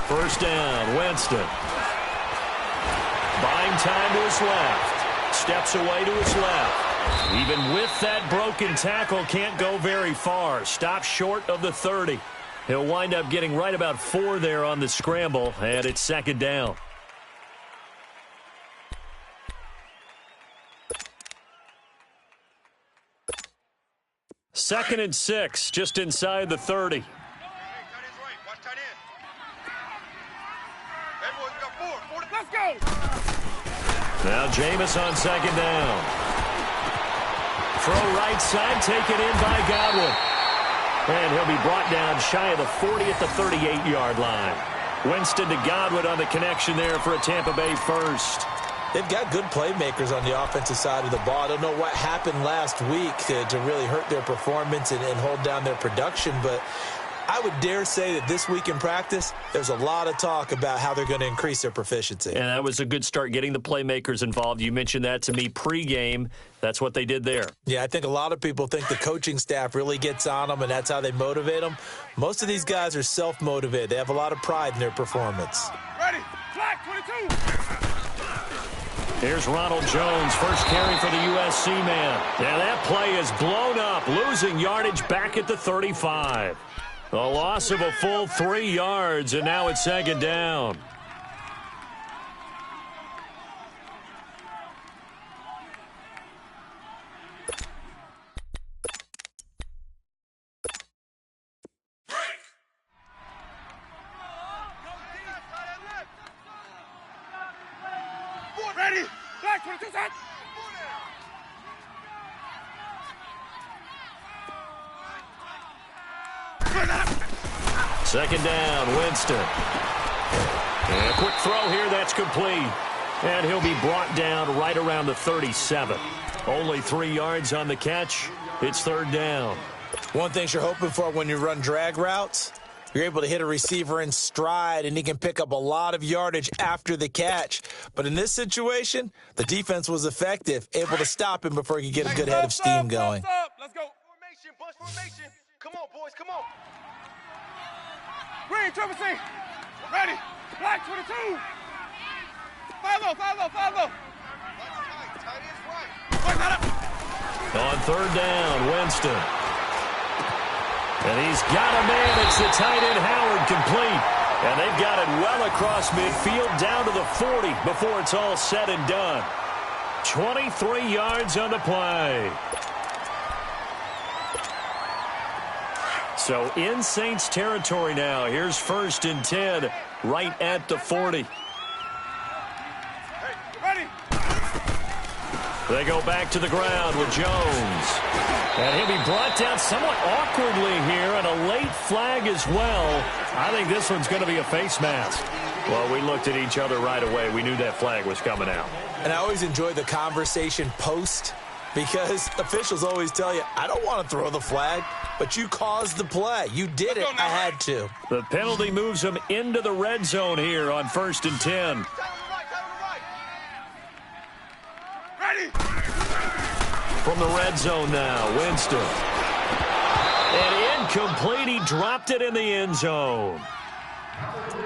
First down, Winston. Buying time to his left. Steps away to his left. Even with that broken tackle, can't go very far. Stops short of the 30. He'll wind up getting right about 4 there on the scramble, and it's second down. Second and 6, just inside the 30. Let's go! Now Jameis on second down. Throw right side, taken in by Godwin. And he'll be brought down shy of the 40 at the 38-yard line. Winston to Godwin on the connection there for a Tampa Bay first. They've got good playmakers on the offensive side of the ball. I don't know what happened last week to really hurt their performance and hold down their production, but I would dare say that this week in practice, there's a lot of talk about how they're going to increase their proficiency. And that was a good start, getting the playmakers involved. You mentioned that to me pregame. That's what they did there. Yeah, I think a lot of people think the coaching staff really gets on them, and that's how they motivate them. Most of these guys are self-motivated. They have a lot of pride in their performance. Ready, flag 22. Here's Ronald Jones, first carry for the USC man. Now that play is blown up, losing yardage back at the 35. A loss of a full 3 yards, and now it's second down. Ready, flag 22 set. Second down, Winston. And a quick throw here, that's complete. And he'll be brought down right around the 37. Only 3 yards on the catch. It's third down. One thing you're hoping for when you run drag routes, you're able to hit a receiver in stride, and he can pick up a lot of yardage after the catch. But in this situation, the defense was effective, able to stop him before he could get a good head of steam going. Let's go. Formation, bunch formation. Come on, boys, come on. Green, triple C. Ready. Black 22. 5-0, 5-0, 5-0. On third down, Winston. And he's got a man. It's the tight end, Howard, complete. And they've got it well across midfield down to the 40 before it's all said and done. 23 yards on the play. So in Saints territory now. Here's first and 10 right at the 40. Ready. They go back to the ground with Jones. And he'll be brought down somewhat awkwardly here, and a late flag as well. I think this one's going to be a face mask. Well, we looked at each other right away. We knew that flag was coming out. And I always enjoy the conversation post, because officials always tell you, I don't want to throw the flag, but you caused the play. You did it. I had to. The penalty moves them into the red zone here on first and 10. Ready. From the red zone now, Winston. And incomplete. He dropped it in the end zone.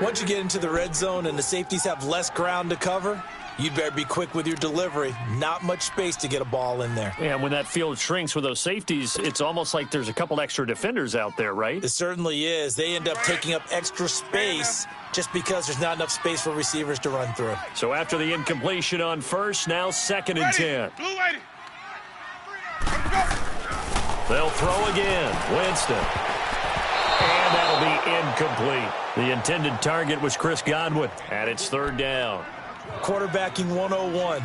Once you get into the red zone and the safeties have less ground to cover, you'd better be quick with your delivery. Not much space to get a ball in there. Yeah, when that field shrinks with those safeties, it's almost like there's a couple extra defenders out there, right? It certainly is. They end up taking up extra space just because there's not enough space for receivers to run through. So after the incompletion on first, now second and 10. Blue 80. They'll throw again. Winston. And that'll be incomplete. The intended target was Chris Godwin, and it's third down. Quarterbacking 101.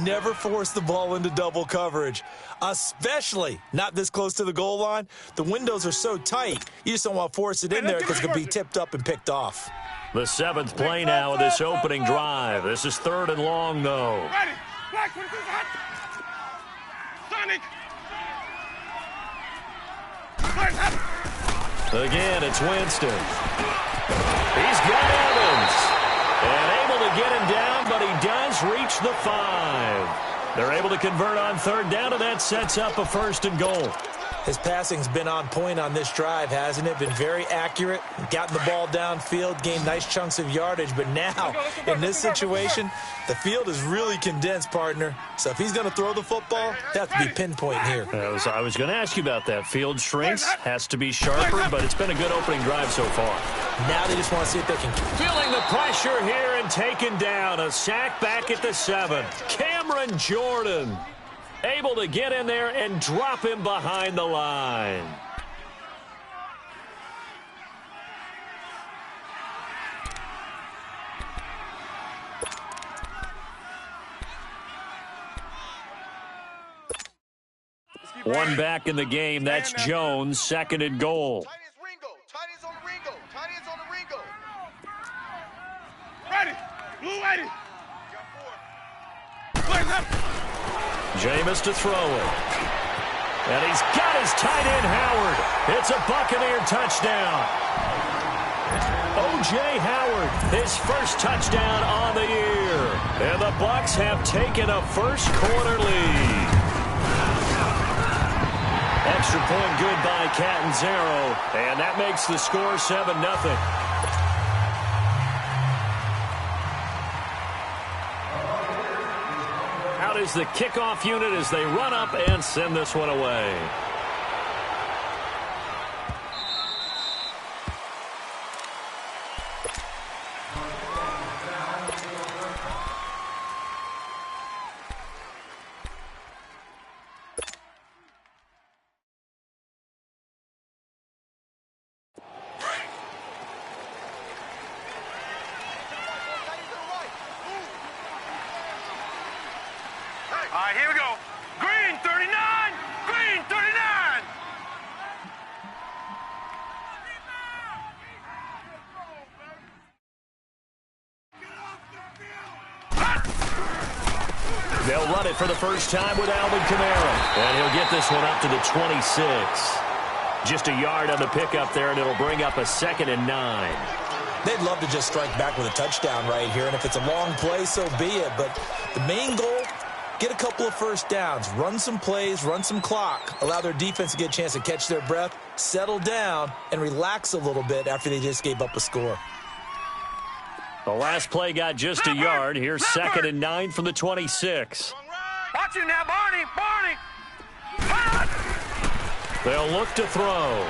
Never force the ball into double coverage, especially not this close to the goal line. The windows are so tight, you just don't want to force it in there because it could be tipped up and picked off. The seventh play now of this opening drive. This is third and long, though. Ready. Black 22 hot. Sonic. Again, it's Winston. He's got Evans. And able to get him down, but he does reach the 5. They're able to convert on third down, and that sets up a 1st and goal. His passing's been on point on this drive, hasn't it? Been very accurate, gotten the ball downfield, gained nice chunks of yardage. But now, in this situation, the field is really condensed, partner. So if he's going to throw the football, it has to be pinpoint here. I was going to ask you about that. Field shrinks, has to be sharper, but it's been a good opening drive so far. Now they just want to see if they can. Feeling the pressure here and taken down. A sack back at the 7. Cameron Jordan able to get in there and drop him behind the line. One back in the game. That's Jones, 2nd and goal. Tight on the Ringo. Ready. Blue ready. Jameis to throw it. And he's got his tight end, Howard. It's a Buccaneer touchdown. O.J. Howard, his first touchdown on the year. And the Bucs have taken a first-quarter lead. Extra point good by Catanzaro. And that makes the score 7-0. Is the kickoff unit as they run up and send this one away. All right, here we go. Green 39! Green 39! They'll run it for the first time with Alvin Kamara. And he'll get this one up to the 26. Just a yard on the pickup there, and it'll bring up a 2nd and 9. They'd love to just strike back with a touchdown right here. And if it's a long play, so be it. But the main goal, get a couple of first downs, run some plays, run some clock, allow their defense to get a chance to catch their breath, settle down, and relax a little bit after they just gave up a score. The last play got just a yard. Here's 2nd and 9 from the 26. Watch him now, Barney! Barney! They'll look to throw.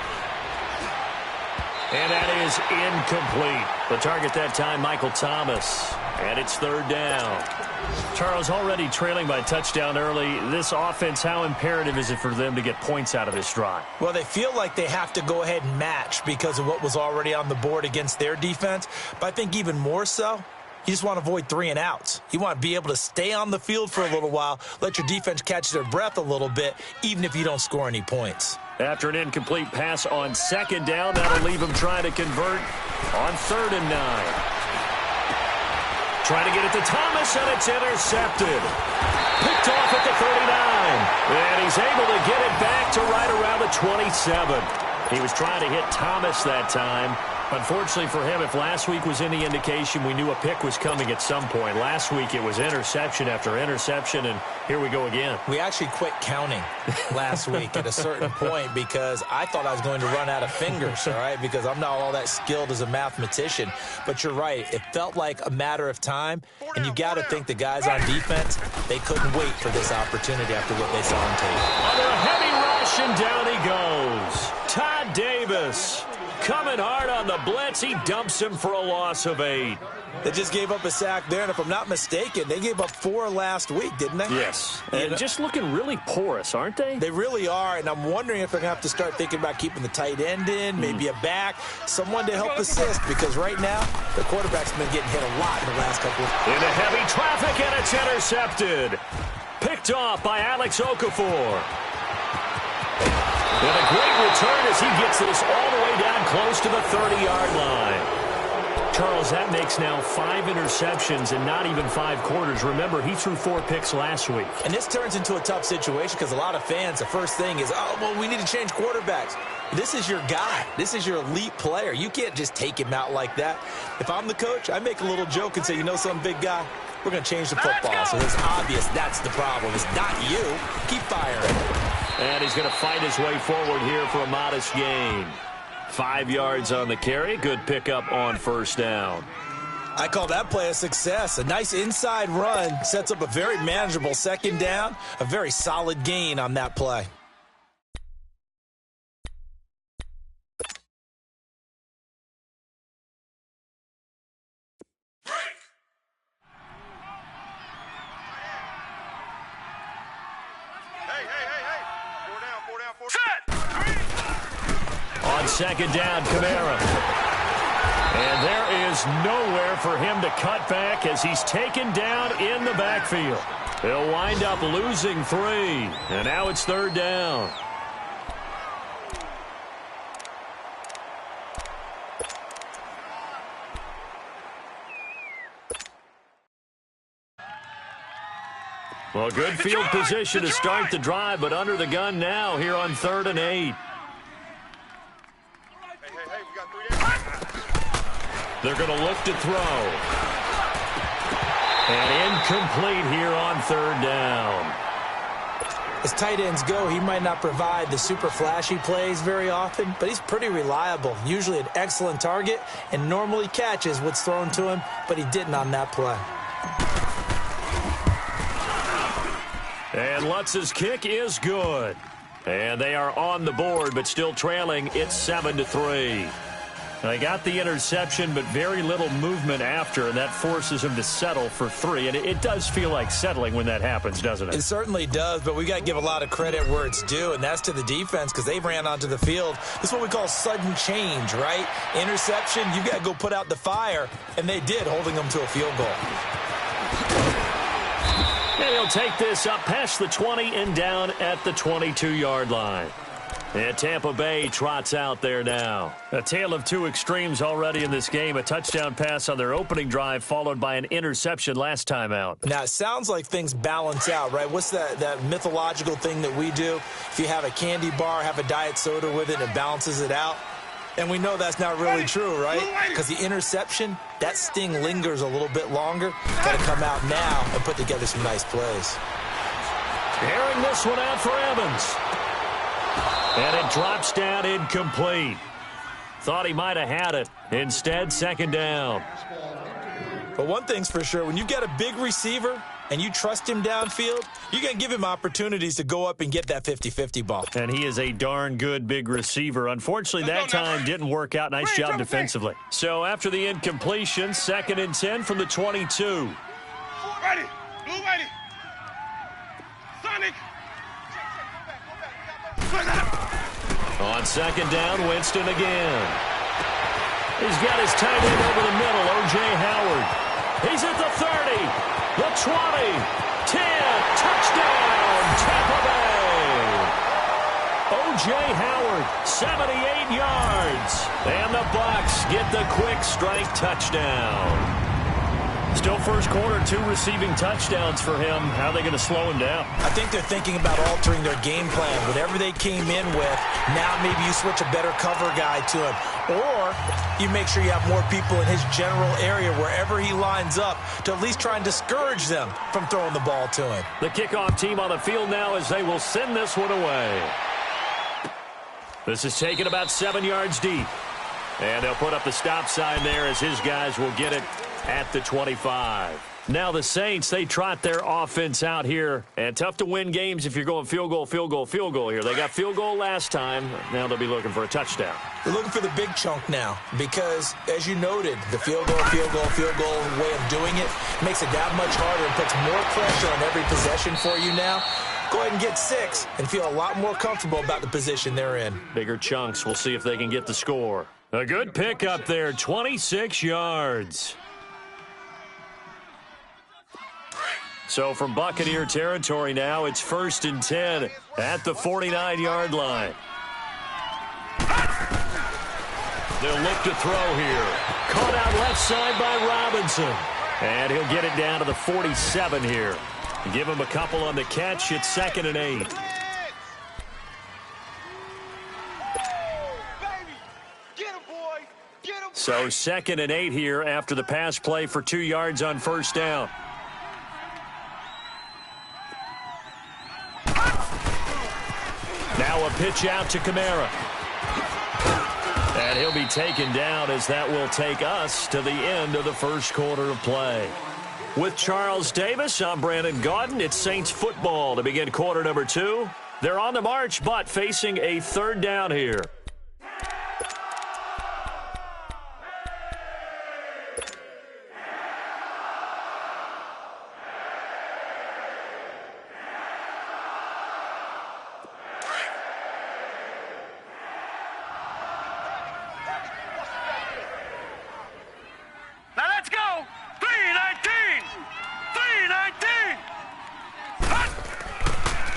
And that is incomplete. The target that time, Michael Thomas. And it's 3rd down. Charles, already trailing by touchdown early. This offense, how imperative is it for them to get points out of this drive? Well, they feel like they have to go ahead and match because of what was already on the board against their defense. But I think even more so, you just want to avoid 3 and outs. You want to be able to stay on the field for a little while, let your defense catch their breath a little bit, even if you don't score any points. After an incomplete pass on 2nd down, that'll leave them trying to convert on 3rd and 9. Trying to get it to Thomas, and it's intercepted. Picked off at the 39. And he's able to get it back to right around the 27. He was trying to hit Thomas that time. Unfortunately for him, if last week was any indication, we knew a pick was coming at some point. Last week it was interception after interception, and here we go again. We actually quit counting last week at a certain point because I thought I was going to run out of fingers, all right, because I'm not all that skilled as a mathematician. But you're right. It felt like a matter of time, and you got to think the guys on defense, they couldn't wait for this opportunity after what they saw on tape. Under a heavy rush, and down he goes. Todd Davis coming hard on the blitz. He dumps him for a loss of 8. They just gave up a sack there, and if I'm not mistaken, they gave up 4 last week, didn't they? Yes. And just looking really porous, aren't they? They really are, and I'm wondering if they're going to have to start thinking about keeping the tight end in, maybe a back, someone to help assist, because right now, the quarterback's been getting hit a lot in the last couple of... Into heavy traffic, and it's intercepted. Picked off by Alex Okafor. And a great return as he gets this all the way down close to the 30-yard line. Charles, that makes now 5 interceptions in not even 5 quarters. Remember, he threw 4 picks last week. And this turns into a tough situation because a lot of fans, the first thing is, oh, well, we need to change quarterbacks. This is your guy. This is your elite player. You can't just take him out like that. If I'm the coach, I make a little joke and say, you know something, big guy? we're going to change the football. So it's obvious that's the problem. It's not you. Keep firing. And he's going to fight his way forward here for a modest gain. 5 yards on the carry. Good pickup on first down. I call that play a success. A nice inside run sets up a very manageable second down. A very solid gain on that play. On second down, Kamara. And there is nowhere for him to cut back as he's taken down in the backfield. He'll wind up losing 3. And now it's third down. Well, good field position to start the drive, but under the gun now here on 3rd and 8. They're going to look to throw. And incomplete here on 3rd down. As tight ends go, he might not provide the super flashy plays very often, but he's pretty reliable. Usually an excellent target and normally catches what's thrown to him, but he didn't on that play. And Lutz's kick is good. And they are on the board, but still trailing. It's 7-3. They got the interception, but very little movement after, and that forces him to settle for 3. And it does feel like settling when that happens, doesn't it? It certainly does, but we got to give a lot of credit where it's due, and that's to the defense because they ran onto the field. This is what we call sudden change, right? Interception, you got to go put out the fire, and they did, holding them to a field goal. And he'll take this up past the 20 and down at the 22-yard line. And Tampa Bay trots out there now. A tale of two extremes already in this game. A touchdown pass on their opening drive followed by an interception last time out. Now, it sounds like things balance out, right? What's that mythological thing that we do? If you have a candy bar, have a diet soda with it, and it balances it out. And we know that's not really true, right? Because the interception, that sting lingers a little bit longer. Got to come out now and put together some nice plays. Airing this one out for Evans. And it drops down incomplete. Thought he might have had it. Instead, second down. But one thing's for sure, when you get a big receiver and you trust him downfield, you're going to give him opportunities to go up and get that 50-50 ball. And he is a darn good big receiver. Unfortunately, that time didn't work out. Nice job defensively. So after the incompletion, 2nd and 10 from the 22. Ready. Blue ready. Sonic. On second down, Winston again. He's got his tight end over the middle, O.J. Howard. He's at the 30, the 20, 10, touchdown, Tampa Bay. O.J. Howard, 78 yards. And the Bucs get the quick strike touchdown. Still first quarter, 2 receiving touchdowns for him. How are they going to slow him down? I think they're thinking about altering their game plan. Whatever they came in with, now maybe you switch a better cover guy to him. Or you make sure you have more people in his general area wherever he lines up to at least try and discourage them from throwing the ball to him. The kickoff team on the field now as they will send this one away. This is taken about 7 yards deep. And they'll put up the stop sign there as his guys will get it at the 25. Now the Saints, they trot their offense out here. And tough to win games if you're going field goal, field goal, field goal here. They got field goal last time. Now they'll be looking for a touchdown. They're looking for the big chunk now because, as you noted, the field goal way of doing it makes it that much harder and puts more pressure on every possession for you now. Go ahead and get 6 and feel a lot more comfortable about the position they're in. Bigger chunks. We'll see if they can get the score. A good pick up there, 26 yards. So from Buccaneer territory now, it's 1st and 10 at the 49-yard line. They'll look to throw here. Caught out left side by Robinson. And he'll get it down to the 47 here. Give him a couple on the catch. It's 2nd and 8. So 2nd and 8 here after the pass play for 2 yards on first down. Now a pitch out to Kamara. And he'll be taken down as that will take us to the end of the first quarter of play. With Charles Davis, I'm Brandon Gaudin. It's Saints football to begin quarter number 2. They're on the march, but facing a third down here.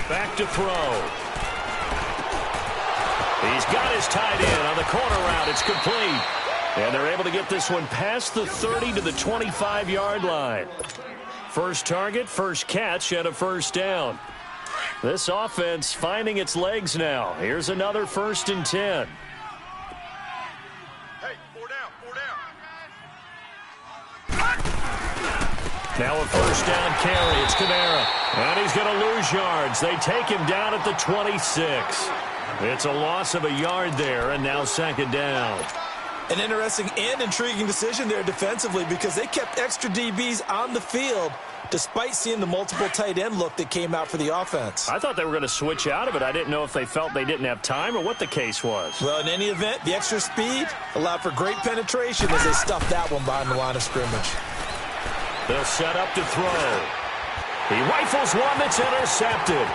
Back to throw. He's got his tight end on the corner route. It's complete. And they're able to get this one past the 30 to the 25-yard line. First target, first catch, and a first down. This offense finding its legs now. Here's another 1st and 10. Hey, 4 down, 4 down. Now a first down carry. It's Kamara. And he's going to lose yards. They take him down at the 26. It's a loss of a yard there, and now 2nd down. An interesting and intriguing decision there defensively because they kept extra DBs on the field despite seeing the multiple tight end look that came out for the offense. I thought they were going to switch out of it. I didn't know if they felt they didn't have time or what the case was. Well, in any event, the extra speed allowed for great penetration as they stuffed that one behind the line of scrimmage. They'll set up to throw. He rifles one that's intercepted.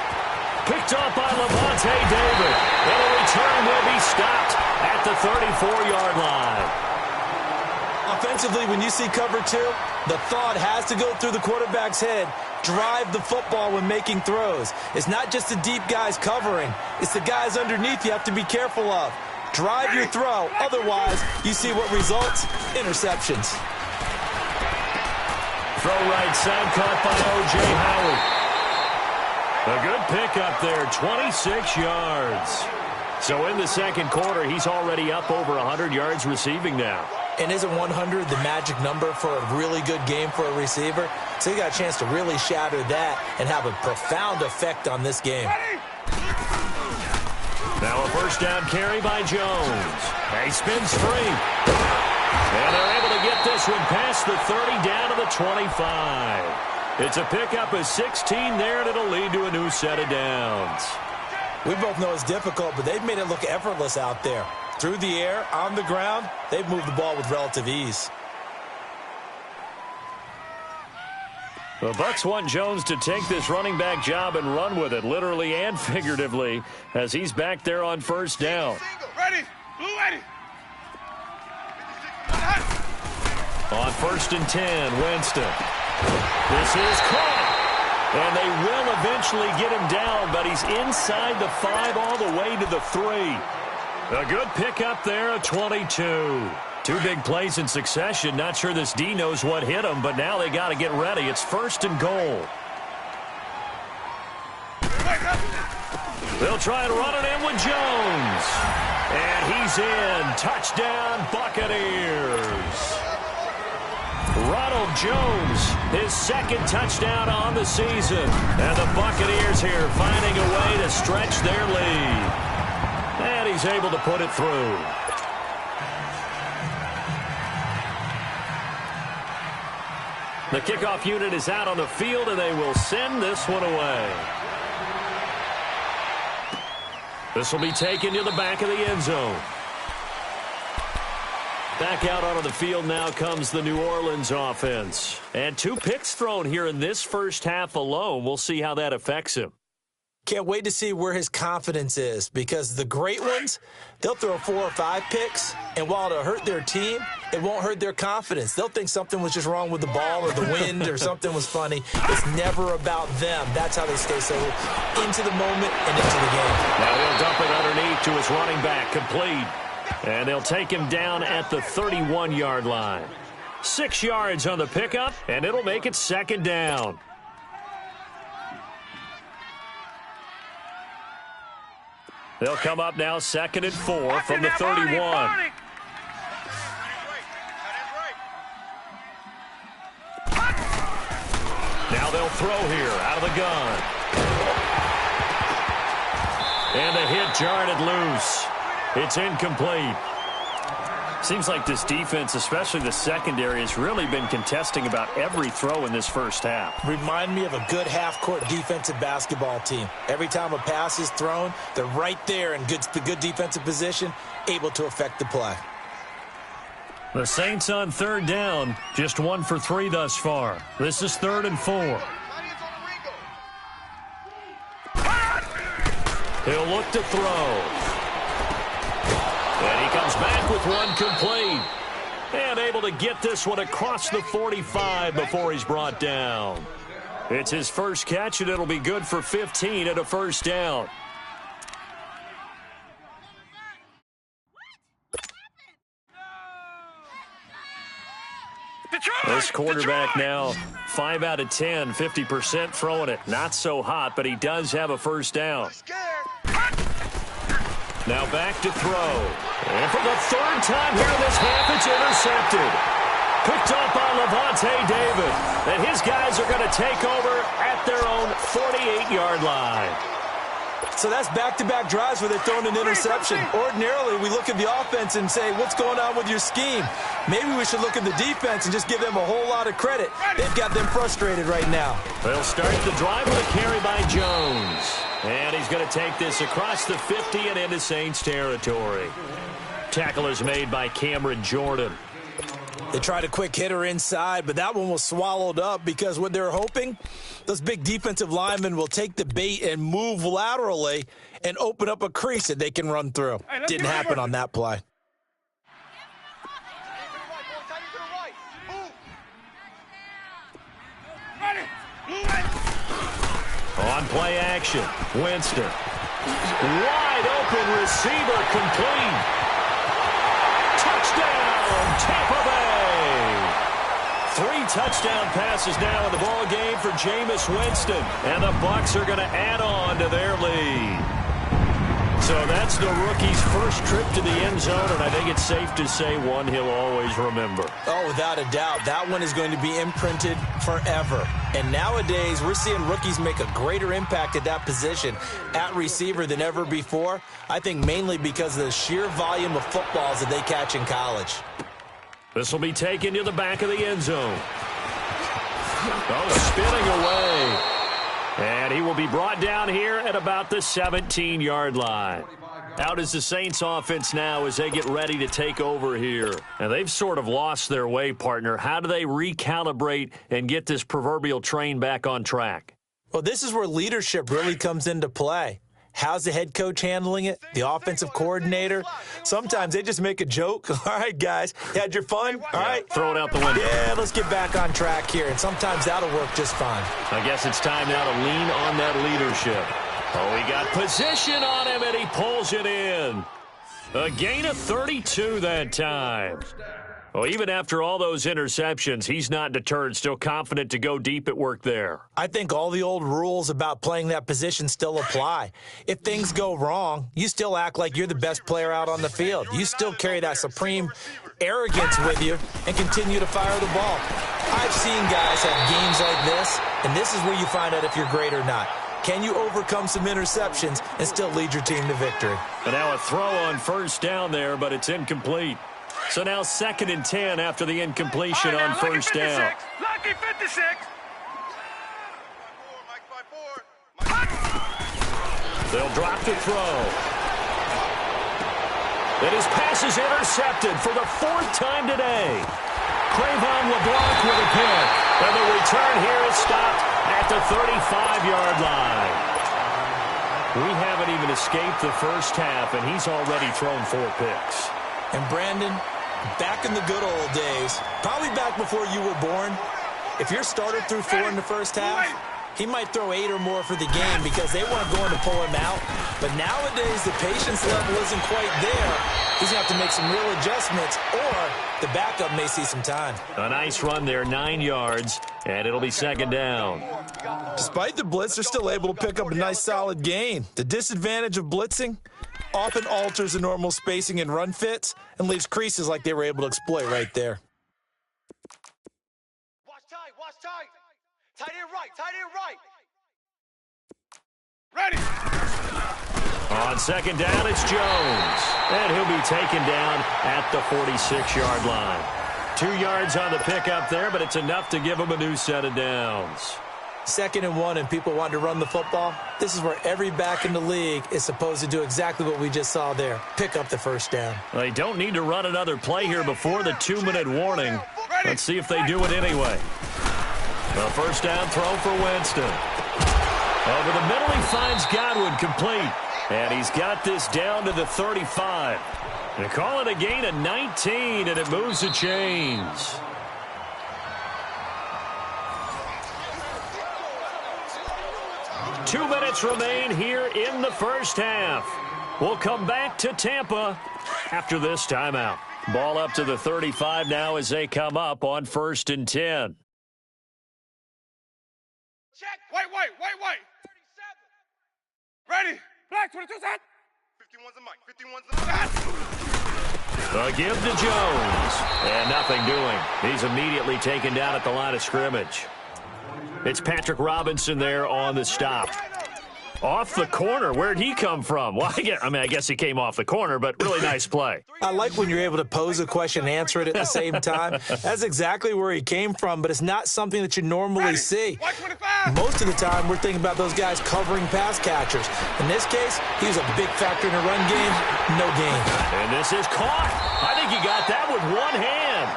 Picked up by Levante David. And a return will be stopped at the 34-yard line. Offensively, when you see cover 2, the thought has to go through the quarterback's head. Drive the football when making throws. It's not just the deep guys covering. It's the guys underneath you have to be careful of. Drive your throw. Otherwise, you see what results? Interceptions. Throw right side caught by O.J. Howard. A good pickup there, 26 yards. So in the second quarter, he's already up over 100 yards receiving now. And isn't 100 the magic number for a really good game for a receiver? So he got a chance to really shatter that and have a profound effect on this game. Now a first down carry by Jones. He spins free. And they're able to get this one past the 30 down to the 25. It's a pickup of 16 there, and it'll lead to a new set of downs. We both know it's difficult, but they've made it look effortless out there. Through the air, on the ground, they've moved the ball with relative ease. The Bucs want Jones to take this running back job and run with it, literally and figuratively, as he's back there on first down. Ready, blue ready. On 1st and 10, Winston. This is caught. And they will eventually get him down, but he's inside the 5 all the way to the 3. A good pickup there at 22. 2 big plays in succession. Not sure this D knows what hit him, but now they got to get ready. It's 1st and goal. They'll try and run it in with Jones. And he's in. Touchdown, Buccaneers. Ronald Jones, his 2nd touchdown on the season. And the Buccaneers here finding a way to stretch their lead. And he's able to put it through. The kickoff unit is out on the field, and they will send this one away. This will be taken to the back of the end zone. Back out onto the field now comes the New Orleans offense. And 2 picks thrown here in this first half alone. We'll see how that affects him. Can't wait to see where his confidence is because the great ones, they'll throw 4 or 5 picks, and while it'll hurt their team, it won't hurt their confidence. They'll think something was just wrong with the ball or the wind or something was funny. It's never about them. That's how they stay so into the moment and into the game. Now he'll dump it underneath to his running back, complete. And they'll take him down at the 31-yard line. 6 yards on the pickup, and it'll make it 2nd down. They'll come up now 2nd and 4 from the 31. Now they'll throw here out of the gun. And the hit jarred it loose. It's incomplete. Seems like this defense, especially the secondary, has really been contesting about every throw in this first half. Remind me of a good half-court defensive basketball team. Every time a pass is thrown, they're right there in good defensive position, able to affect the play. The Saints on third down, just 1 for 3 thus far. This is 3rd and 4. He'll look to throw. And he comes back with one complete. And able to get this one across the 45 before he's brought down. It's his first catch, and it'll be good for 15 at a first down. This quarterback now 5 out of 10, 50% throwing it. Not so hot, but he does have a first down. Now back to throw. And for the 3rd time here in this half, it's intercepted. Picked up by Levante David. And his guys are going to take over at their own 48-yard line. So that's back-to-back drives where they're throwing an interception. Ordinarily, we look at the offense and say, what's going on with your scheme? Maybe we should look at the defense and just give them a whole lot of credit. They've got them frustrated right now. They'll start the drive with a carry by Jones. And he's going to take this across the 50 and into Saints territory. Tackle is made by Cameron Jordan. They tried a quick hitter inside, but that one was swallowed up because what they're hoping, those big defensive linemen will take the bait and move laterally and open up a crease that they can run through. Didn't happen on that play. On play action, Winston. Wide open receiver complete. Touchdown, Tampa Bay. 3 touchdown passes now in the ball game for Jameis Winston. And the Bucs are going to add on to their lead. So that's the rookie's first trip to the end zone, and I think it's safe to say one he'll always remember. Oh, without a doubt. That one is going to be imprinted forever. And nowadays, we're seeing rookies make a greater impact at that position at receiver than ever before. I think mainly because of the sheer volume of footballs that they catch in college. This will be taken to the back of the end zone. Oh, spinning away. And he will be brought down here at about the 17-yard line. Out is the Saints offense now as they get ready to take over here. And they've sort of lost their way, partner. How do they recalibrate and get this proverbial train back on track? Well, this is where leadership really comes into play. How's the head coach handling it? The offensive coordinator? Sometimes they just make a joke. All right, guys, you had your fun? All right. Throw it out the window. Yeah, let's get back on track here. And sometimes that'll work just fine. I guess it's time now to lean on that leadership. Oh, he got position on him, and he pulls it in. A gain of 32 that time. Well, even after all those interceptions, he's not deterred, still confident to go deep at work there. I think all the old rules about playing that position still apply. If things go wrong, you still act like you're the best player out on the field. You still carry that supreme arrogance with you and continue to fire the ball. I've seen guys have games like this, and this is where you find out if you're great or not. Can you overcome some interceptions and still lead your team to victory? And now a throw on first down there, but it's incomplete. So now 2nd and 10 after the incompletion on first down. Lucky 56. They'll drop the throw. And his pass is intercepted for the 4th time today. Crayvon LeBlanc with a pick. And the return here is stopped at the 35-yard line. We haven't even escaped the first half, and he's already thrown 4 picks. And Brandon, back in the good old days, probably back before you were born, if your starter threw 4 in the first half, he might throw 8 or more for the game because they weren't going to pull him out. But nowadays, the patience level isn't quite there. He's going to have to make some real adjustments, or the backup may see some time. A nice run there, 9 yards, and it'll be 2nd down. Despite the blitz, they're still able to pick up a nice solid gain. The disadvantage of blitzing often alters the normal spacing and run fits and leaves creases like they were able to exploit right there. Watch tight. Tight end right. Ready. On second down, it's Jones. And he'll be taken down at the 46-yard line. 2 yards on the pickup there, but it's enough to give him a new set of downs. 2nd and 1 and people want to run the football. This is where every back in the league is supposed to do exactly what we just saw there. Pick up the first down. They don't need to run another play here before the 2-minute warning. Let's see if they do it anyway. A first down throw for Winston. Over the middle, he finds Godwin complete. And he's got this down to the 35. They call it a gain of 19, and it moves the chains. Two minutes remain here in the first half. We'll come back to Tampa after this timeout. Ball up to the 35 now as they come up on 1st and 10. Check. Wait. 37. Ready. Black 22 set. 51's the mic. 51's the The give to Jones. And nothing doing. He's immediately taken down at the line of scrimmage. It's Patrick Robinson there on the stop. Off the corner. Where'd he come from? Well, I guess he came off the corner, but really nice play. I like when you're able to pose a question and answer it at the same time. That's exactly where he came from, but it's not something that you normally see. Most of the time, we're thinking about those guys covering pass catchers. In this case, he was a big factor in the run game. No gain. And this is caught. I think he got that with one hand.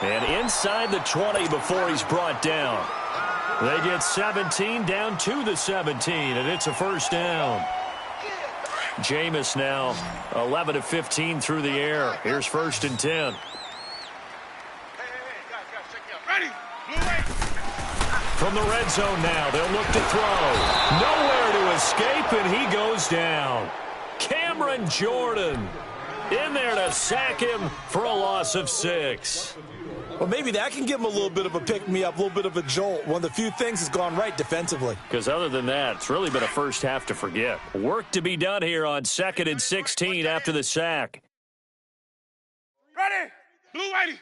And inside the 20 before he's brought down. They get 17 down to the 17, and it's a first down. Jameis now 11 of 15 through the air. Here's 1st and 10. Ready. From the red zone now, they'll look to throw. Nowhere to escape, and he goes down. Cameron Jordan in there to sack him for a loss of 6. Well, maybe that can give him a little bit of a pick-me-up, a little bit of a jolt. One of the few things has gone right defensively. Because other than that, it's really been a first half to forget. Work to be done here on 2nd and 16 after the sack. Ready. Blue 80.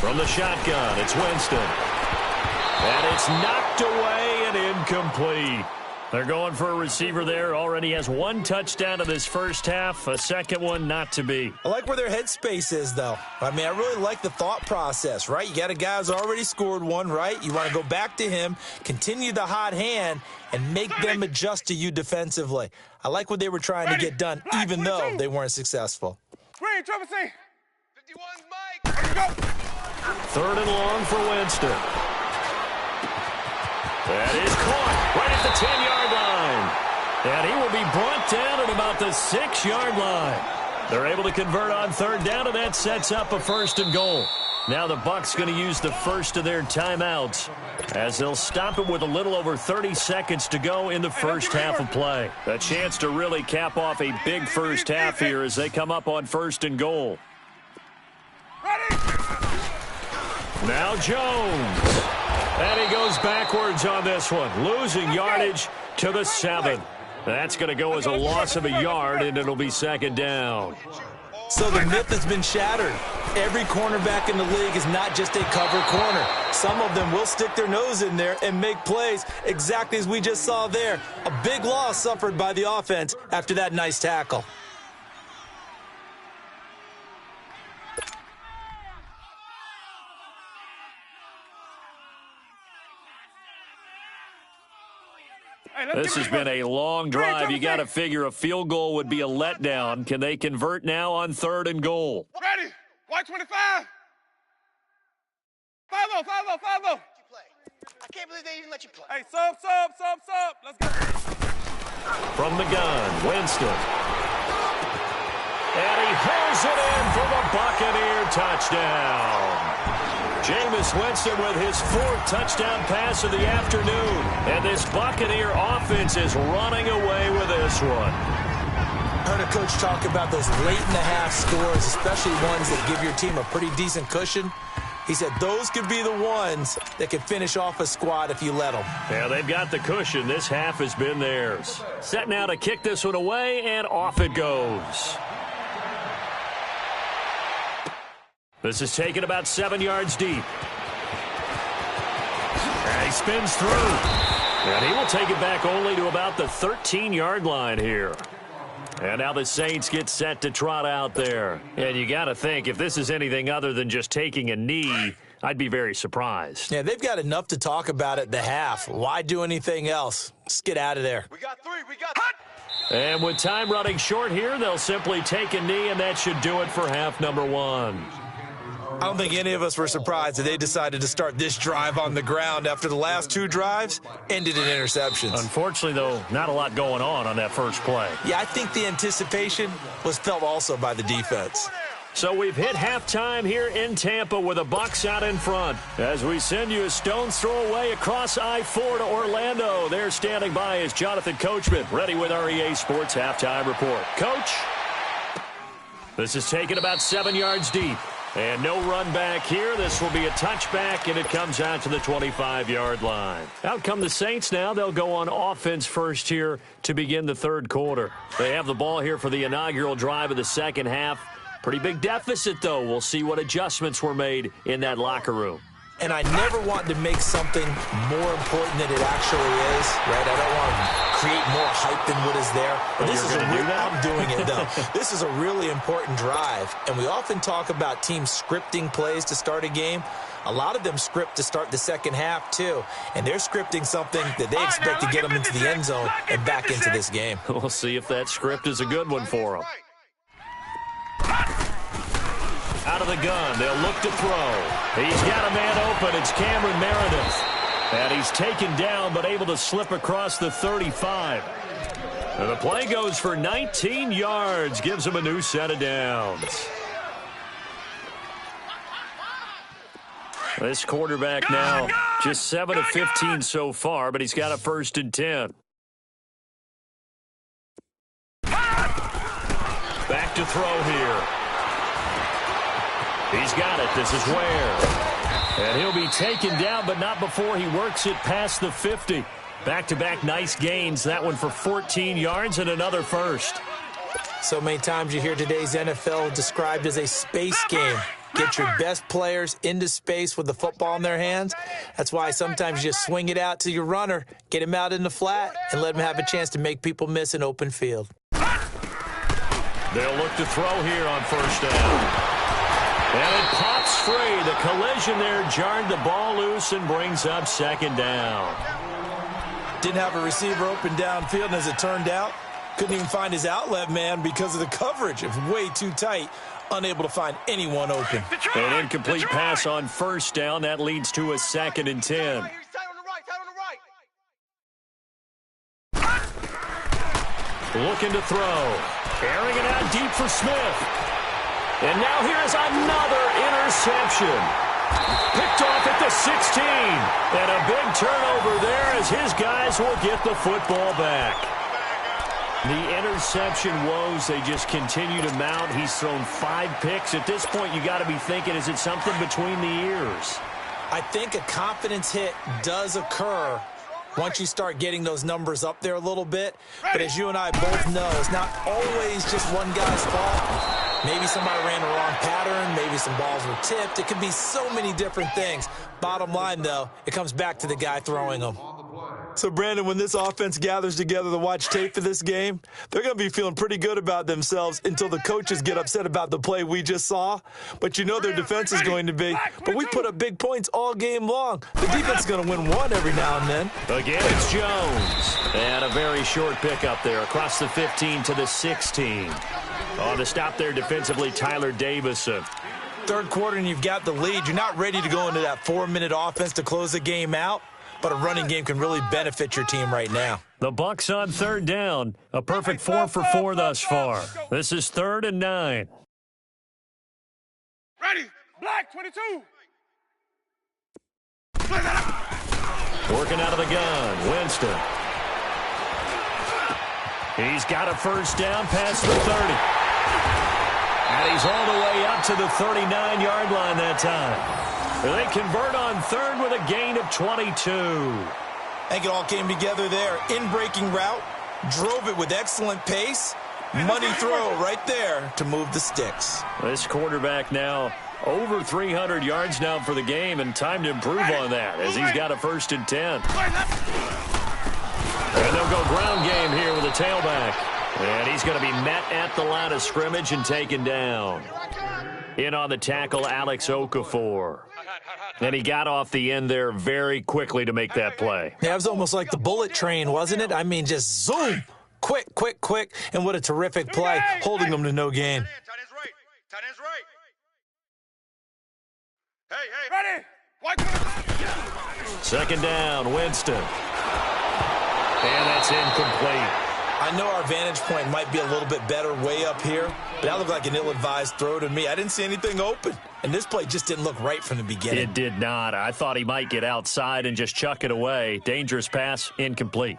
From the shotgun, it's Winston. And it's knocked away and incomplete. They're going for a receiver there. Already has 1 touchdown in this first half. A second one not to be. I like where their headspace is, though. I mean, I really like the thought process, right? You got a guy who's already scored one, right? You want to go back to him, continue the hot hand, and make them adjust to you defensively. I like what they were trying to get done, even though they weren't successful. Green, Trevor C. 51's Mike. Here we go. 3rd and long for Winston. That is caught right at the 10-yard line. And he will be brought down at about the 6-yard line. They're able to convert on 3rd down, and that sets up a 1st and goal. Now the Bucs going to use the first of their timeouts as they'll stop it with a little over 30 seconds to go in the first half of play. A chance to really cap off a big first half here as they come up on 1st and goal. Ready. Now Jones. And he goes backwards on this one, losing yardage to the 7. That's going to go as a loss of a yard, and it'll be 2nd down. So the myth has been shattered. Every cornerback in the league is not just a cover corner. Some of them will stick their nose in there and make plays exactly as we just saw there. A big loss suffered by the offense after that nice tackle. This has been a long drive. You got to figure a field goal would be a letdown. Can they convert now on 3rd and goal? Ready. White 25. 5-0. I can't believe they even let you play. Hey, sub. Let's go. From the gun, Winston. And he hauls it in for the Buccaneer touchdown. Jameis Winston with his 4th touchdown pass of the afternoon. And this Buccaneer offense is running away with this one. I heard a coach talk about those late-in-the-half scores, especially ones that give your team a pretty decent cushion. He said those could be the ones that could finish off a squad if you let them. Yeah, they've got the cushion. This half has been theirs. Set now to kick this one away, and off it goes. This is taken about 7 yards deep. And he spins through. And he will take it back only to about the 13-yard line here. And now the Saints get set to trot out there. And you got to think, if this is anything other than just taking a knee, I'd be very surprised. Yeah, they've got enough to talk about at the half. Why do anything else? Let's get out of there. We got three. We got And with time running short here, they'll simply take a knee, and that should do it for half number one. I don't think any of us were surprised that they decided to start this drive on the ground after the last two drives ended in interceptions. Unfortunately, though, not a lot going on that first play. Yeah, I think the anticipation was felt also by the defense. So we've hit halftime here in Tampa with the Bucs out in front. As we send you a stone's throw away across I-4 to Orlando. There standing by is Jonathan Coachman, ready with our EA Sports Halftime Report. Coach, this is taken about 7 yards deep. And no run back here. This will be a touchback, and it comes out to the 25-yard line. Out come the Saints now. They'll go on offense first here to begin the third quarter. They have the ball here for the inaugural drive of the second half. Pretty big deficit, though. We'll see what adjustments were made in that locker room. And I never want to make something more important than it actually is, right? I don't want to create more hype than what is there. But this is I'm doing it, though. This is a really important drive. And we often talk about teams scripting plays to start a game. A lot of them script to start the second half, too. And they're scripting something that they expect to get them into the end zone and back into this game. We'll see if that script is a good one for them. Out of the gun, they'll look to throw. He's got a man open. It's Cameron Meredith. And he's taken down but able to slip across the 35. And the play goes for 19 yards. Gives him a new set of downs. This quarterback now just 7 of 15 so far, but he's got a 1st and 10. Back to throw here. He's got it. This is Ware. And he'll be taken down, but not before he works it past the 50. Back-to-back nice gains. That one for 14 yards and another first. So many times you hear today's NFL described as a space game. Get your best players into space with the football in their hands. That's why sometimes you just swing it out to your runner, get him out in the flat, and let him have a chance to make people miss an open field. They'll look to throw here on first down. And it pops free. The collision there jarred the ball loose and brings up second down. Didn't have a receiver open downfield, and as it turned out, couldn't even find his outlet man because of the coverage. It was way too tight, unable to find anyone open. An incomplete pass on first down. That leads to a 2nd and 10. Looking to throw. Airing it out deep for Smith. And now here's another interception. Picked off at the 16. And a big turnover there as his guys will get the football back. The interception woes, they just continue to mount. He's thrown 5 picks. At this point, you got to be thinking, is it something between the ears? I think a confidence hit does occur once you start getting those numbers up there a little bit. But as you and I both know, it's not always just one guy's fault. Maybe somebody ran the wrong pattern. Maybe some balls were tipped. It could be so many different things. Bottom line, though, it comes back to the guy throwing them. So, Brandon, when this offense gathers together to watch tape for this game, they're going to be feeling pretty good about themselves until the coaches get upset about the play we just saw. But you know their defense is going to be. But we put up big points all game long. The defense is going to win one every now and then. Again, it's Jones. And a very short pickup there across the 15 to the 16. On the stop there defensively, Tyler Davison. Third quarter and you've got the lead. You're not ready to go into that 4-minute offense to close the game out. But a running game can really benefit your team right now. The Bucs on third down. A perfect 4 for 4 thus far. This is 3rd and 9. Ready. Black 22. Working out of the gun. Winston. He's got a first down past the 30. And he's all the way up to the 39-yard line that time. They convert on third with a gain of 22. I think it all came together there. In-breaking route, drove it with excellent pace. Money throw right there to move the sticks. This quarterback now over 300 yards now for the game, and time to improve on that as he's got a 1st and 10. And they'll go ground game here with a tailback. And he's going to be met at the line of scrimmage and taken down. In on the tackle, Alex Okafor. And he got off the end there very quickly to make that play. Yeah, it was almost like the bullet train, wasn't it? I mean, just zoom. Quick, quick, quick. And what a terrific play, holding them to no gain. Tight end's right. Tight end's right. Hey, ready. White. Second down, Winston. And that's incomplete. I know our vantage point might be a little bit better way up here, but that looked like an ill-advised throw to me. I didn't see anything open, and this play just didn't look right from the beginning. It did not. I thought he might get outside and just chuck it away. Dangerous pass, incomplete.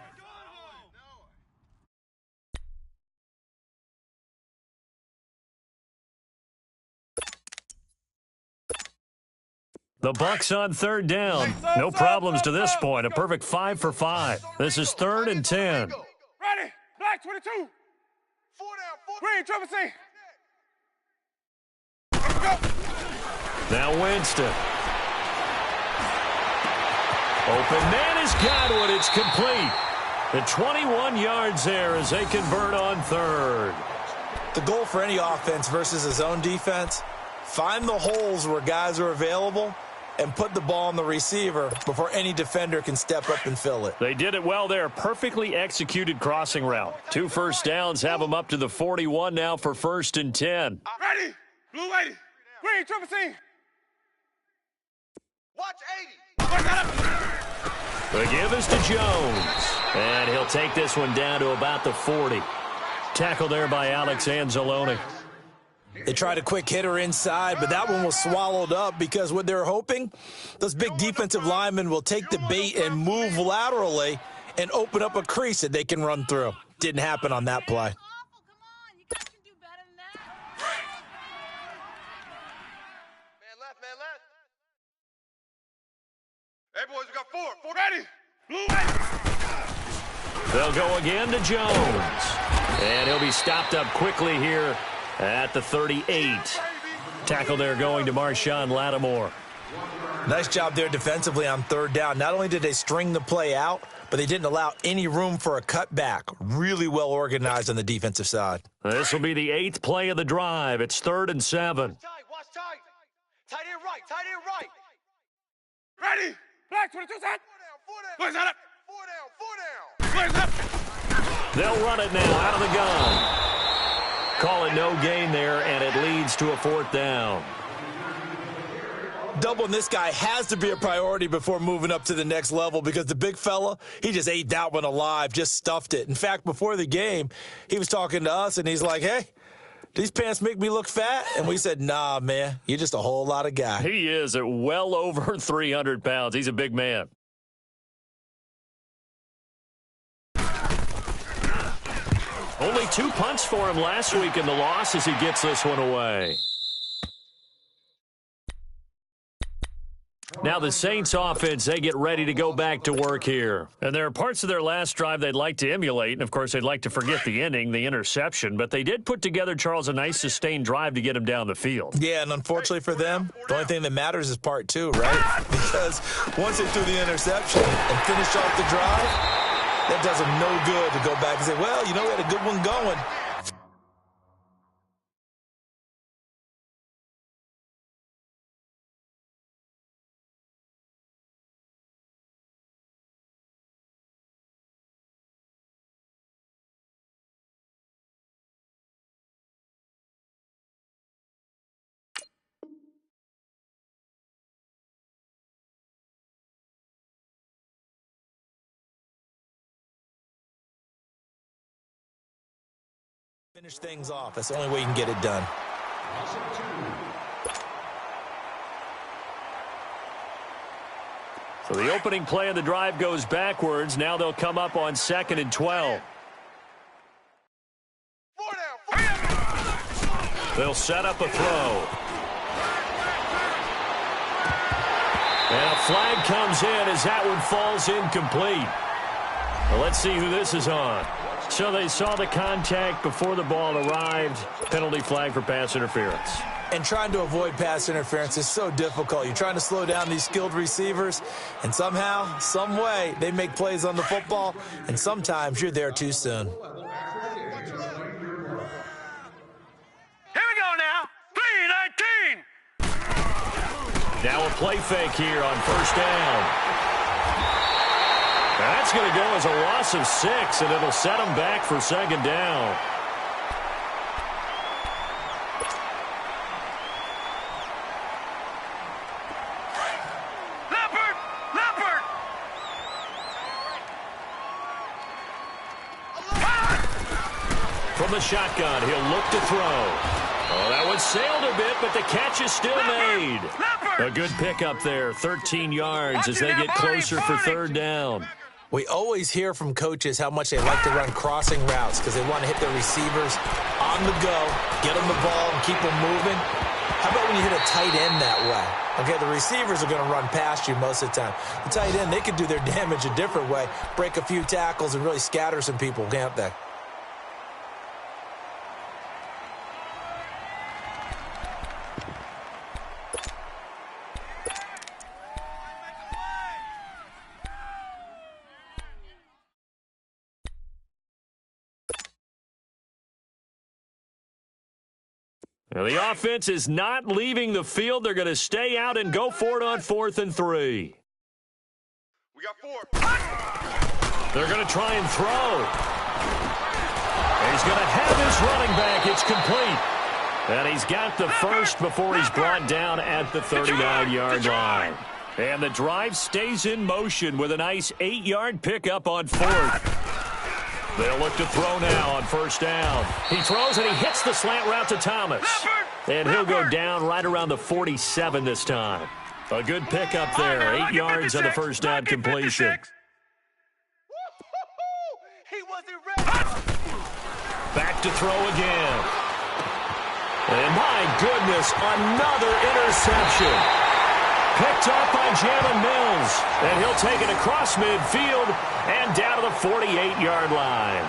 The Bucs on third down. No problems to this point. A perfect 5 for 5. This is 3rd and 10. Ready. Black 22. 4 down. Green, triple C. Let's go. Now Winston. Open man has got one. It's complete. The 21 yards there as they convert on 3rd. The goal for any offense versus a zone defense, find the holes where guys are available and put the ball on the receiver before any defender can step up and fill it. They did it well there. Perfectly executed crossing route. 2 first downs have them up to the 41 now for 1st and 10. Ready. Blue 80. Green, triple C. Watch 80. The give is to Jones. And he'll take this one down to about the 40. Tackle there by Alex Anzalone. They tried a quick hitter inside, but that one was swallowed up because what they're hoping, those big defensive linemen will take the bait and move laterally and open up a crease that they can run through. Didn't happen on that play. Man left, man left. Hey, boys, we got 4. 4 ready. Blue 80. They'll go again to Jones. And he'll be stopped up quickly here at the 38. Tackle there going to Marshawn Lattimore. Nice job there defensively on 3rd down. Not only did they string the play out, but they didn't allow any room for a cutback. Really well organized on the defensive side. This will be the 8th play of the drive. It's 3rd and 7. Watch tight. Tight end right. Tight end right. Ready. Black 22 set. 4 down. 4 down. Boys out up. 4 down. 4 down. Boys up. They'll run it now out of the gun. Call it no gain there, and it leads to a 4th down. Doubling this guy has to be a priority before moving up to the next level because the big fella, he just ate that one alive, just stuffed it. In fact, before the game, he was talking to us, and he's like, hey, these pants make me look fat? And we said, nah, man, you're just a whole lot of guy. He is at well over 300 pounds. He's a big man. Only 2 punts for him last week in the loss as he gets this one away. Now the Saints offense, they get ready to go back to work here. And there are parts of their last drive they'd like to emulate. And, of course, they'd like to forget the inning, the interception. But they did put together, Charles, a nice sustained drive to get him down the field. Yeah, and unfortunately for them, the only thing that matters is part 2, right? Because once they threw the interception and finished off the drive, that does them no good to go back and say, well, you know, we had a good one going. Finish things off. That's the only way you can get it done. So the opening play of the drive goes backwards. Now they'll come up on 2nd and 12. 4 down. They'll set up a throw. And a flag comes in as that one falls incomplete. Well, let's see who this is on. So they saw the contact before the ball arrived. Penalty flag for pass interference. And trying to avoid pass interference is so difficult. You're trying to slow down these skilled receivers, and somehow, some way, they make plays on the football, and sometimes you're there too soon. Here we go now. 3-19. Now a play fake here on first down. That's going to go as a loss of 6, and it'll set them back for second down. From the shotgun, he'll look to throw. Oh, that one sailed a bit, but the catch is still made. A good pickup there, 13 yards as they get closer for third down. We always hear from coaches how much they like to run crossing routes because they want to hit their receivers on the go, get them the ball, and keep them moving. How about when you hit a tight end that way? Okay, the receivers are going to run past you most of the time. The tight end, they can do their damage a different way, break a few tackles, and really scatter some people, can't they? Now, the offense is not leaving the field. They're going to stay out and go for it on 4th and 3. We got 4. They're going to try and throw. He's going to have his running back. It's complete. And he's got the first before he's brought down at the 39-yard line. And the drive stays in motion with a nice 8-yard pickup on 4th. They'll look to throw now on first down. He throws and he hits the slant route to Thomas. And he'll go down right around the 47 this time. A good pickup there. 8 yards on the first down completion. He wasn't ready. Back to throw again. And my goodness, another interception. Picked up by Jalen Mills. And he'll take it across midfield and down to the 48-yard line.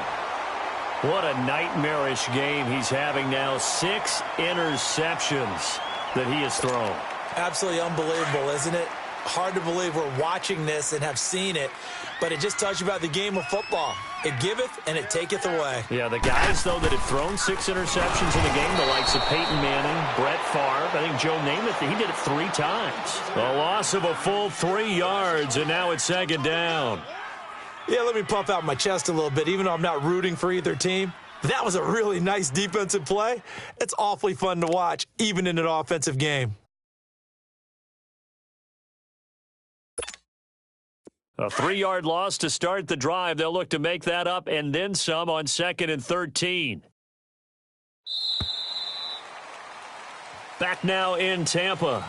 What a nightmarish game he's having now. 6 interceptions that he has thrown. Absolutely unbelievable, isn't it? Hard to believe we're watching this and have seen it, but it just tells you about the game of football. It giveth and it taketh away. Yeah, the guys, though, that have thrown 6 interceptions in the game, the likes of Peyton Manning, Brett Favre, I think Joe Namath, he did it 3 times. A loss of a full 3 yards, and now it's second down. Yeah, let me puff out my chest a little bit, even though I'm not rooting for either team. That was a really nice defensive play. It's awfully fun to watch, even in an offensive game. A 3-yard loss to start the drive. They'll look to make that up and then some on 2nd and 13. Back now in Tampa.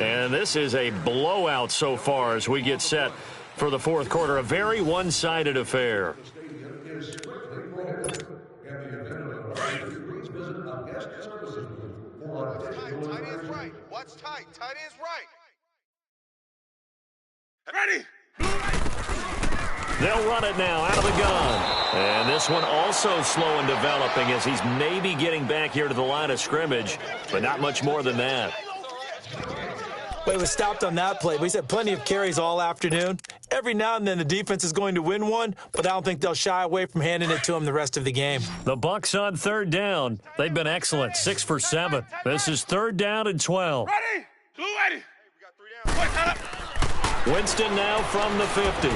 And this is a blowout so far as we get set for the 4th quarter. A very one-sided affair. Tight end's right. What's tight? Tight end's right. Ready? They'll run it now out of the gun. And this one also slow in developing as he's maybe getting back here to the line of scrimmage, but not much more than that. Well, he was stopped on that play, but he's had plenty of carries all afternoon. Every now and then the defense is going to win one, but I don't think they'll shy away from handing it to him the rest of the game. The Bucs on 3rd down. They've been excellent, 6 for 7. This is 3rd down and 12. Ready? Blue ready. We got 3 down. Boys, cut up. Winston now from the 50.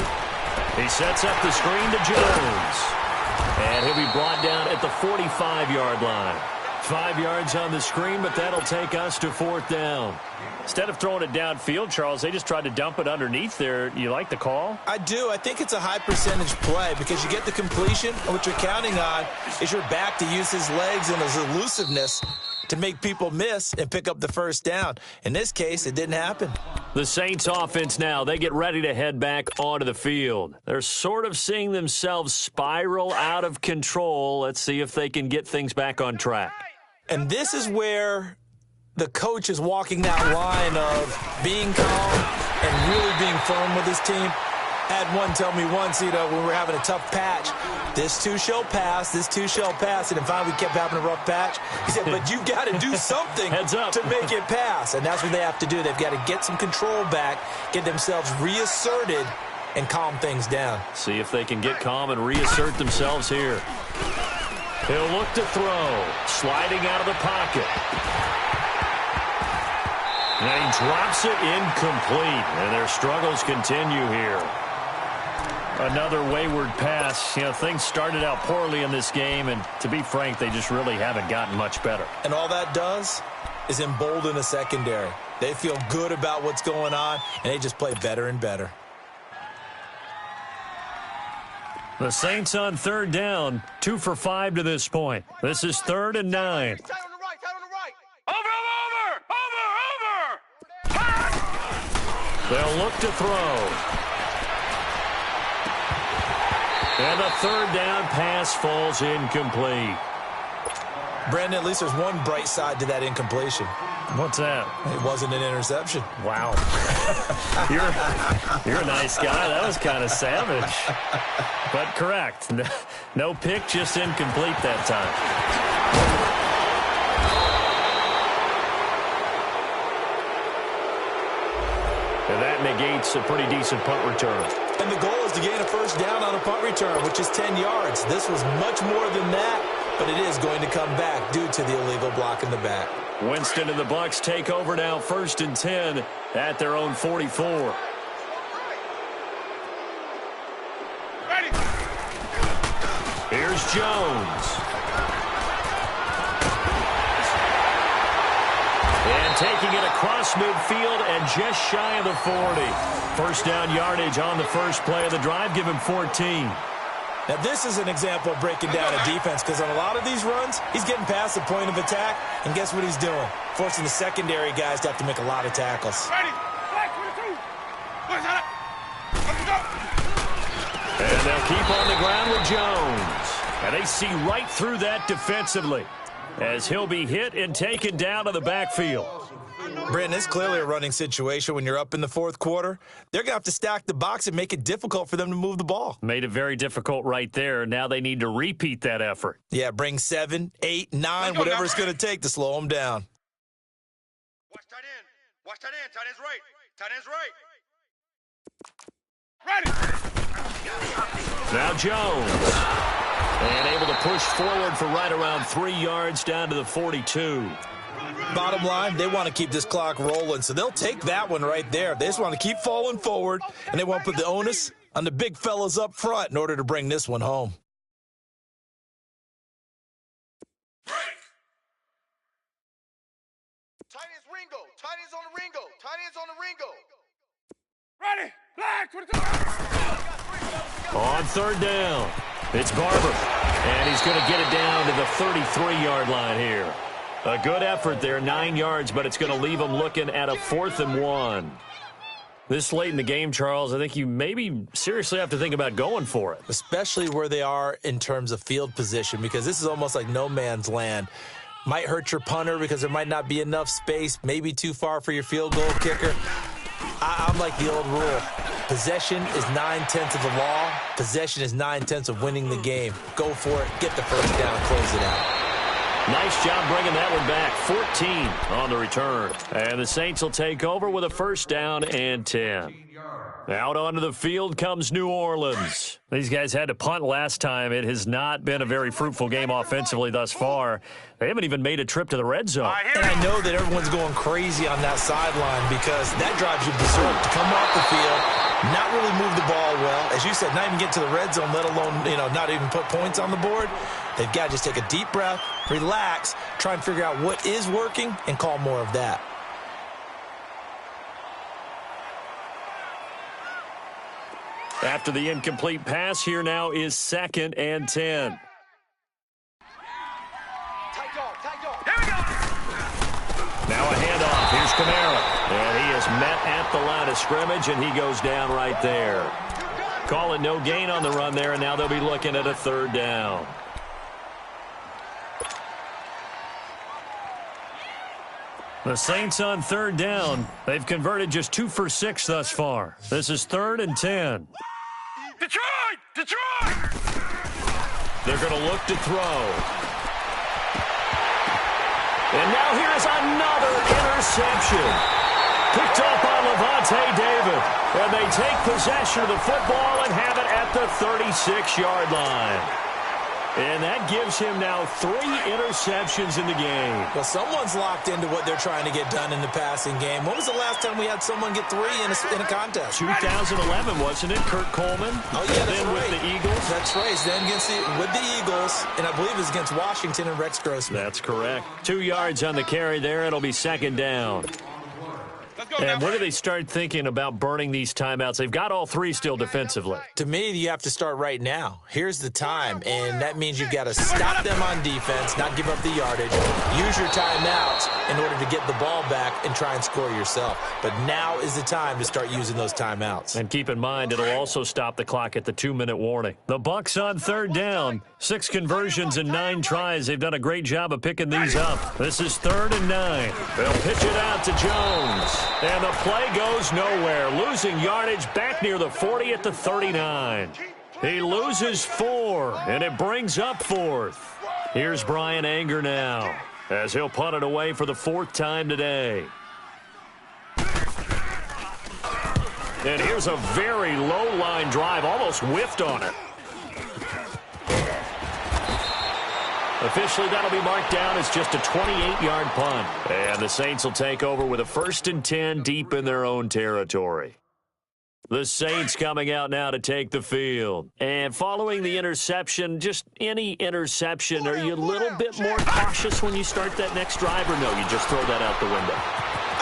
He sets up the screen to Jones. And he'll be brought down at the 45-yard line. 5 yards on the screen, but that'll take us to 4th down. Instead of throwing it downfield, Charles, they just tried to dump it underneath there. You like the call? I do. I think it's a high-percentage play because you get the completion, and what you're counting on is your back to use his legs and his elusiveness to make people miss and pick up the first down. In this case, it didn't happen. The Saints offense now, they get ready to head back onto the field. They're sort of seeing themselves spiral out of control. Let's see if they can get things back on track. And this is where the coach is walking that line of being calm and really being firm with his team. I had one tell me once, when we were having a tough patch, This too shall pass. This too shall pass. And then finally we kept having a rough patch. He said, but you've got to do something Heads up. to make it pass. And that's what they have to do. They've got to get some control back, get themselves reasserted, and calm things down. See if they can get calm and reassert themselves here. He'll look to throw. Sliding out of the pocket. And he drops it incomplete. And their struggles continue here. Another wayward pass. You know, things started out poorly in this game, and to be frank, they just really haven't gotten much better. And all that does is embolden the secondary. They feel good about what's going on, and they just play better and better. The Saints on third down, 2 for 5 to this point. This is 3rd and 9. Tight on the right, tight on the right. Over. They'll look to throw. And the 3rd down pass falls incomplete. Brandon, at least there's one bright side to that incompletion. What's that? It wasn't an interception. Wow. You're a nice guy. That was kind of savage. But correct. No pick, just incomplete that time. And that negates a pretty decent punt return. And the goal is to gain a first down on a punt return, which is 10 yards. This was much more than that, but it is going to come back due to the illegal block in the back. Winston and the Bucs take over now, 1st and 10 at their own 44. Ready. Here's Jones. And taking it across midfield and just shy of the 40. First down yardage on the first play of the drive. Give him 14. Now, this is an example of breaking down a defense because on a lot of these runs, he's getting past the point of attack, and guess what he's doing? Forcing the secondary guys to have to make a lot of tackles. Ready. Black 22. Boys, hold up. Let's go. And they'll keep on the ground with Jones. And they see right through that defensively as he'll be hit and taken down to the backfield. Brandon, it's clearly a running situation when you're up in the 4th quarter. They're going to have to stack the box and make it difficult for them to move the ball. Made it very difficult right there. Now they need to repeat that effort. Yeah, bring 7, 8, 9, whatever it's going to take to slow them down. Watch tight end. Watch tight end. Tight end's right. Tight end's right. Ready. Now Jones. And able to push forward for right around 3 yards down to the 42. Bottom line, they want to keep this clock rolling, so they'll take that one right there. They just want to keep falling forward, and they want to put the onus on the big fellas up front in order to bring this one home. Tight end's Ringo. Tight end's on the Ringo. Tight end's on the Ringo. Ready. Black 22. On 3rd down, it's Barber. And he's going to get it down to the 33-yard line here. A good effort there, 9 yards, but it's going to leave him looking at a 4th and 1. This late in the game, Charles, I think you maybe seriously have to think about going for it. Especially where they are in terms of field position, because this is almost like no man's land. Might hurt your punter because there might not be enough space, maybe too far for your field goal kicker. I'm like the old rule. Possession is 9/10 of the law. Possession is 9/10 of winning the game. Go for it. Get the first down. Close it out. Nice job bringing that one back. 14 on the return. And the Saints will take over with a first down and 10. Out onto the field comes New Orleans. These guys had to punt last time. It has not been a very fruitful game offensively thus far. They haven't even made a trip to the red zone. And I know that everyone's going crazy on that sideline because that drives you berserk to come off the field, not really move the ball well. As you said, not even get to the red zone, let alone, not even put points on the board. They've got to just take a deep breath, relax, try and figure out what is working, and call more of that. After the incomplete pass, here now is 2nd and 10. Tight dog. Tight dog. Here we go. Now a handoff. Here's Kamara. And he is met at the line of scrimmage, and he goes down right there. Call it no gain on the run there, and now they'll be looking at a 3rd down. The Saints on 3rd down. They've converted just 2 for 6 thus far. This is 3rd and 10. Detroit! Detroit! They're going to look to throw. And now here's another interception. Picked up by Levante David. And they take possession of the football and have it at the 36-yard line. And that gives him now 3 interceptions in the game. Well, someone's locked into what they're trying to get done in the passing game. When was the last time we had someone get 3 in a contest? 2011, wasn't it, Kurt Coleman? Oh, yeah, that's then right. With the Eagles. That's right. Then with the Eagles, and I believe it was against Washington and Rex Grossman. That's correct. 2 yards on the carry there. It'll be second down. And when do they start thinking about burning these timeouts? They've got all 3 still defensively. To me, you have to start right now. Here's the time, and that means you've got to stop them on defense, not give up the yardage, use your timeouts in order to get the ball back and try and score yourself. But now is the time to start using those timeouts. And keep in mind, it'll also stop the clock at the 2-minute warning. The Bucs on third down. 6 conversions and 9 tries. They've done a great job of picking these up. This is 3rd and 9. They'll pitch it out to Jones. And the play goes nowhere. Losing yardage back near the 40 at the 39. He loses 4, and it brings up 4th. Here's Brian Anger now, as he'll punt it away for the 4th time today. And here's a very low-line drive, almost whiffed on it. Officially, that'll be marked down as just a 28-yard punt. And the Saints will take over with a 1st and 10 deep in their own territory. The Saints coming out now to take the field. And following the interception, just any interception, are you a little bit more cautious when you start that next drive, or no, you just throw that out the window?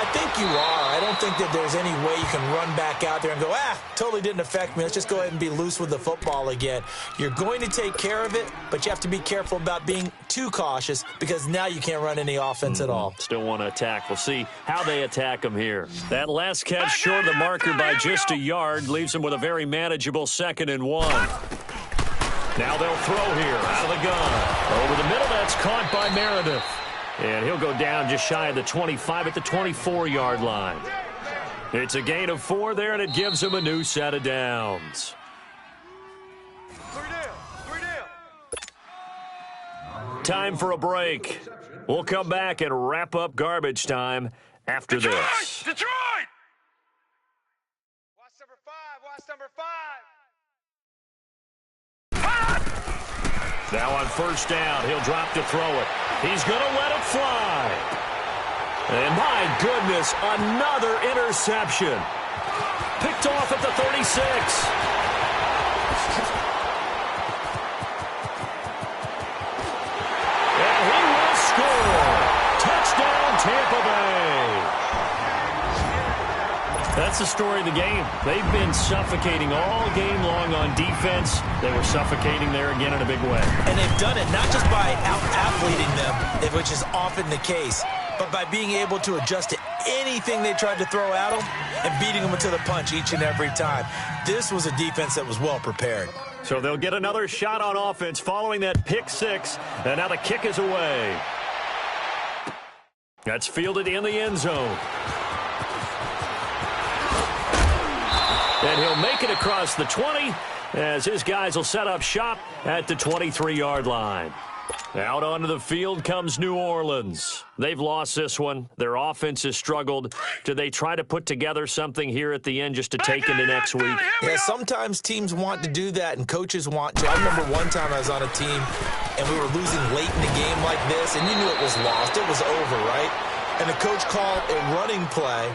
I think you are. I don't think that there's any way you can run back out there and go, totally didn't affect me. Let's just go ahead and be loose with the football again. You're going to take care of it, but you have to be careful about being too cautious because now you can't run any offense at all. Still want to attack. We'll see how they attack them here. That last catch short of the marker by just a yard leaves them with a very manageable 2nd and 1. Now they'll throw here out of the gun. Over the middle, that's caught by Meredith. And he'll go down just shy of the 25 at the 24-yard line. It's a gain of 4 there, and it gives him a new set of downs. 3 down. Time for a break. We'll come back and wrap up garbage time after this. Detroit! Watch number 5. Watch number 5. Now on 1st down, he'll drop to throw it. He's going to let it fly. And my goodness, another interception. Picked off at the 36. And he will score. Touchdown, Tampa Bay. That's the story of the game. They've been suffocating all game long on defense. They were suffocating there again in a big way. And they've done it not just by out-athleting them, which is often the case, but by being able to adjust to anything they tried to throw at them and beating them to the punch each and every time. This was a defense that was well prepared. So they'll get another shot on offense following that pick 6, and now the kick is away. That's fielded in the end zone. And he'll make it across the 20 as his guys will set up shop at the 23-yard line. Out onto the field comes New Orleans. They've lost this one. Their offense has struggled. Do they try to put together something here at the end just to take into next week? Yeah, sometimes teams want to do that and coaches want to. I remember one time I was on a team and we were losing late in the game like this, and you knew it was lost. It was over, right? And the coach called a running play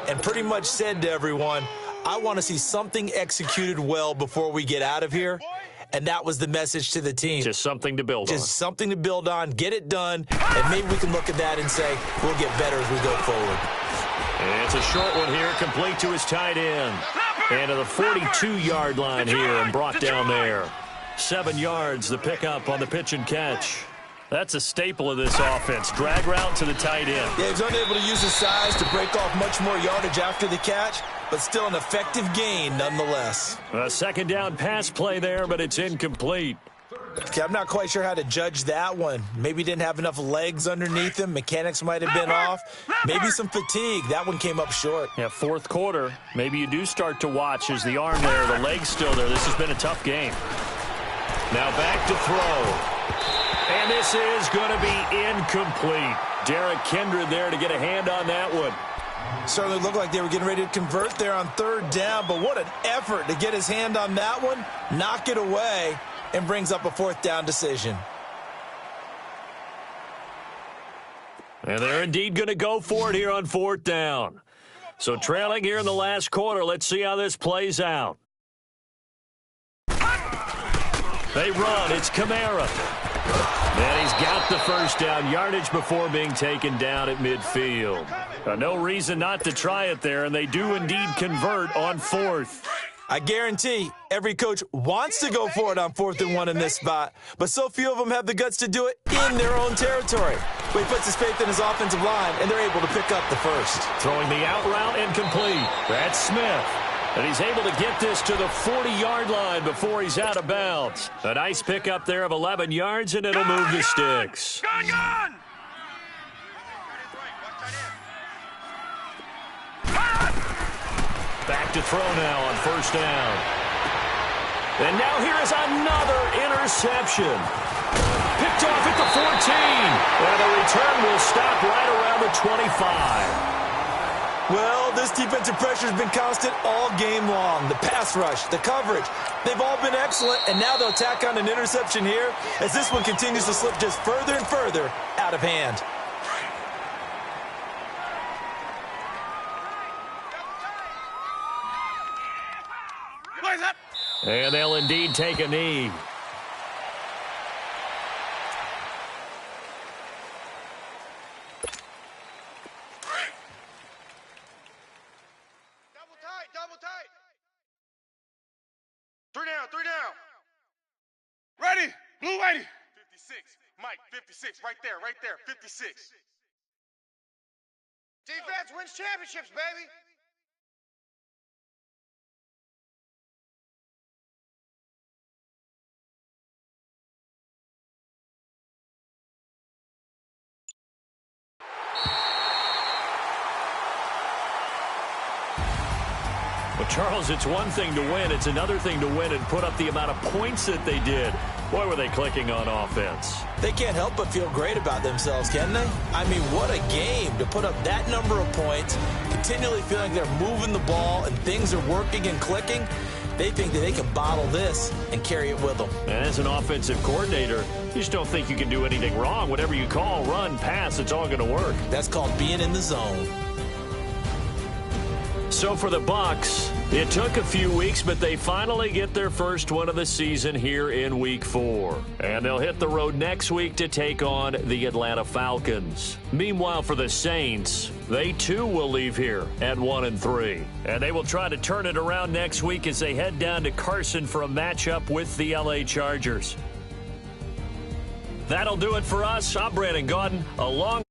and pretty much said to everyone, I want to see something executed well before we get out of here. And that was the message to the team. Just something to build on. Just something to build on, get it done, and maybe we can look at that and say we'll get better as we go forward. And it's a short one here, complete to his tight end. And to the 42-yard line here and brought down there. 7 yards, the pickup on the pitch and catch. That's a staple of this offense. Drag route to the tight end. Yeah, he was unable to use his size to break off much more yardage after the catch, but still an effective gain nonetheless. A 2nd down pass play there, but it's incomplete. Okay, I'm not quite sure how to judge that one. Maybe he didn't have enough legs underneath him. Mechanics might have been off. Maybe some fatigue. That one came up short. Yeah, 4th quarter. Maybe you do start to watch as the arm there, the leg's still there. This has been a tough game. Now back to throw. And this is going to be incomplete. Derek Kindred there to get a hand on that one. Certainly looked like they were getting ready to convert there on third down, but what an effort to get his hand on that one, knock it away, and brings up a fourth down decision. And they're indeed going to go for it here on fourth down. So trailing here in the last quarter, let's see how this plays out. They run, it's Kamara. And he's got the first down yardage before being taken down at midfield. No reason not to try it there, and they do indeed convert on fourth. I guarantee every coach wants to go for it on 4th and 1 in this spot, but so few of them have the guts to do it in their own territory. But he puts his faith in his offensive line, and they're able to pick up the first. Throwing the out route incomplete. That's Smith. And he's able to get this to the 40-yard line before he's out of bounds. A nice pickup there of 11 yards, and it'll move the sticks. Gun! Back to throw now on first down. And now here is another interception. Picked off at the 14. And the return will stop right around the 25. Well, this defensive pressure has been constant all game long. The pass rush, the coverage, they've all been excellent, and now they'll tack on an interception here as this one continues to slip just further and further out of hand. And they'll indeed take a knee. Double tight. 3 down. Ready? Blue 80. 56. Mike, 56. Right there. 56. Defense wins championships, baby. Well, Charles, it's one thing to win. It's another thing to win and put up the amount of points that they did. Boy, were they clicking on offense. They can't help but feel great about themselves, can they? I mean, what a game to put up that number of points, continually feeling they're moving the ball and things are working and clicking. They think that they can bottle this and carry it with them. And as an offensive coordinator, you just don't think you can do anything wrong. Whatever you call, run, pass, it's all going to work. That's called being in the zone. So for the Bucs, it took a few weeks, but they finally get their first one of the season here in Week 4. And they'll hit the road next week to take on the Atlanta Falcons. Meanwhile, for the Saints, they too will leave here at 1-3. And they will try to turn it around next week as they head down to Carson for a matchup with the LA Chargers. That'll do it for us. I'm Brandon Gaudin, along